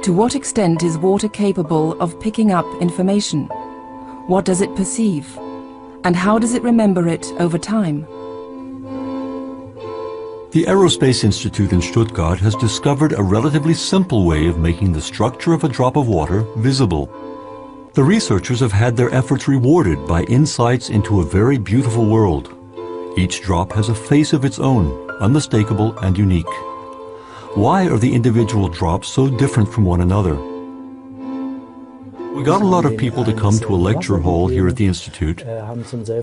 To what extent is water capable of picking up information? What does it perceive? And how does it remember it over time? The Aerospace Institute in Stuttgart has discovered a relatively simple way of making the structure of a drop of water visible. The researchers have had their efforts rewarded by insights into a very beautiful world. Each drop has a face of its own, unmistakable and unique. Why are the individual drops so different from one another? We got a lot of people to come to a lecture hall here at the Institute,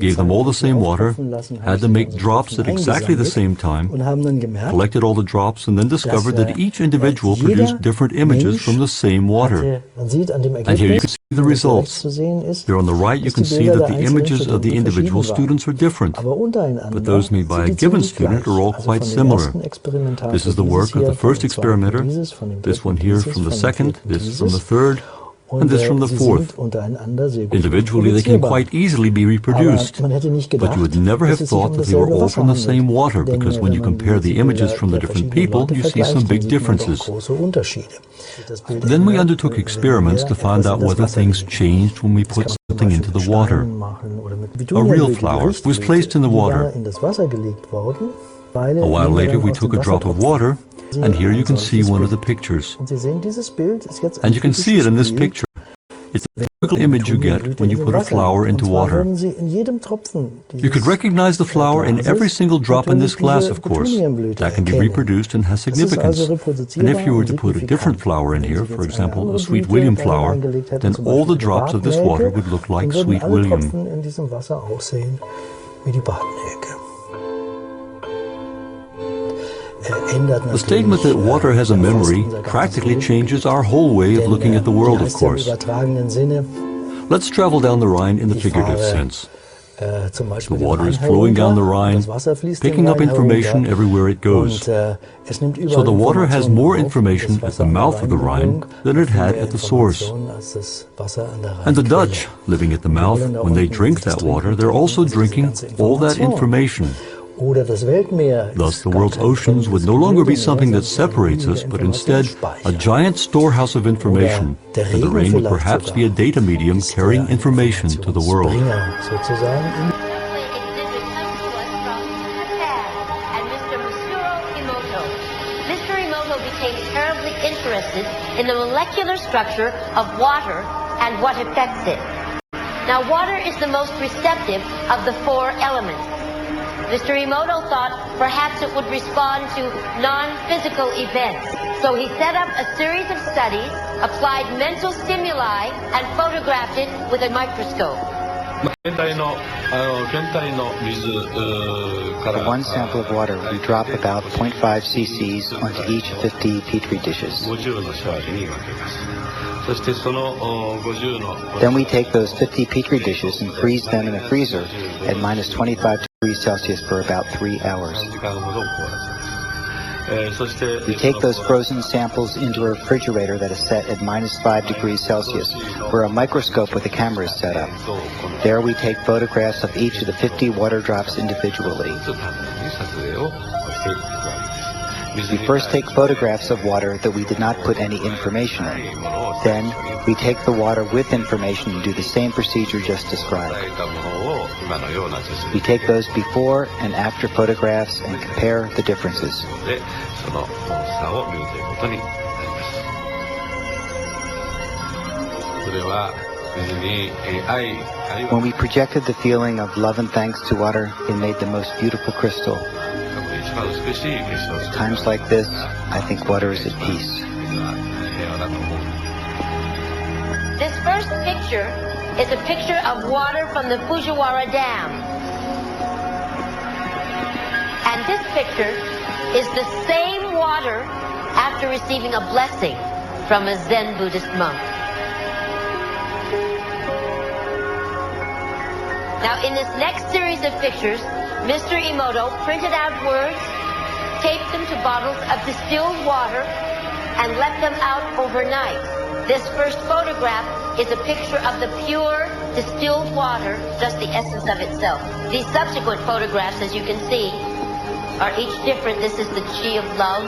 gave them all the same water, had them make drops at exactly the same time, collected all the drops, and then discovered that each individual produced different images from the same water. And here you can see the results. There on the right you can see that the images of the individual students are different, but those made by a given student are all quite similar. This is the work of the first experimenter, this one here from the second, this from the third, and this from the fourth. Individually they can quite easily be reproduced, but you would never have thought that they were all from the same water, because when you compare the images from the different people, you see some big differences. Then we undertook experiments to find out whether things changed when we put something into the water. A real flower was placed in the water. A while later we took a drop of water, and here you can see one of the pictures. And you can see it in this picture. It's the typical image you get when you put a flower into water. You could recognize the flower in every single drop in this glass, of course. That can be reproduced and has significance. And if you were to put a different flower in here, for example, a Sweet William flower, then all the drops of this water would look like Sweet William. The statement that water has a memory practically changes our whole way of looking at the world, of course. Let's travel down the Rhine in the figurative sense. The water is flowing down the Rhine, picking up information everywhere it goes. So the water has more information at the mouth of the Rhine than it had at the source. And the Dutch, living at the mouth, when they drink that water, they're also drinking all that information. Thus, the world's oceans would no longer be something that separates us, but instead a giant storehouse of information, and the rain would perhaps be a data medium carrying information to the world. Mr. Emoto became terribly interested in the molecular structure of water and what affects it. Now, water is the most receptive of the four elements. Mr. Emoto thought perhaps it would respond to non-physical events. So he set up a series of studies, applied mental stimuli, and photographed it with a microscope. For one sample of water, we drop about 0.5 cc's onto each 50 petri dishes. Then we take those 50 petri dishes and freeze them in a freezer at minus 25 degrees Celsius for about 3 hours. We take those frozen samples into a refrigerator that is set at minus 5 degrees Celsius, where a microscope with a camera is set up. There we take photographs of each of the 50 water drops individually. We first take photographs of water that we did not put any information in. Then we take the water with information and do the same procedure just described. We take those before and after photographs and compare the differences. When we projected the feeling of love and thanks to water, it made the most beautiful crystal. Times like this, I think water is at peace. This first picture is a picture of water from the Fujiwara Dam. And this picture is the same water after receiving a blessing from a Zen Buddhist monk. Now, in this next series of pictures, Mr. Emoto printed out words, taped them to bottles of distilled water, and let them out overnight. This first photograph is a picture of the pure distilled water, just the essence of itself. These subsequent photographs, as you can see, are each different. This is the chi of love.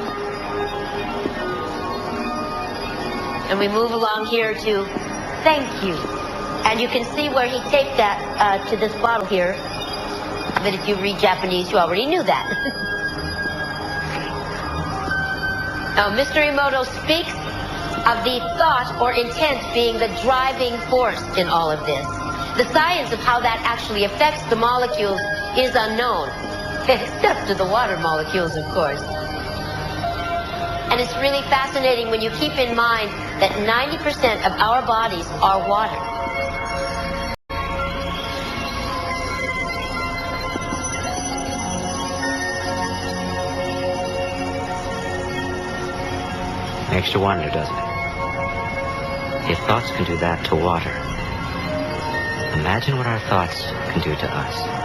And we move along here to thank you. And you can see where he taped that to this bottle here. But if you read Japanese, you already knew that. Now, Mr. Emoto speaks of the thought or intent being the driving force in all of this. The science of how that actually affects the molecules is unknown, except to the water molecules, of course. And it's really fascinating when you keep in mind that 90% of our bodies are water. Makes you wonder, doesn't it? If thoughts can do that to water, imagine what our thoughts can do to us.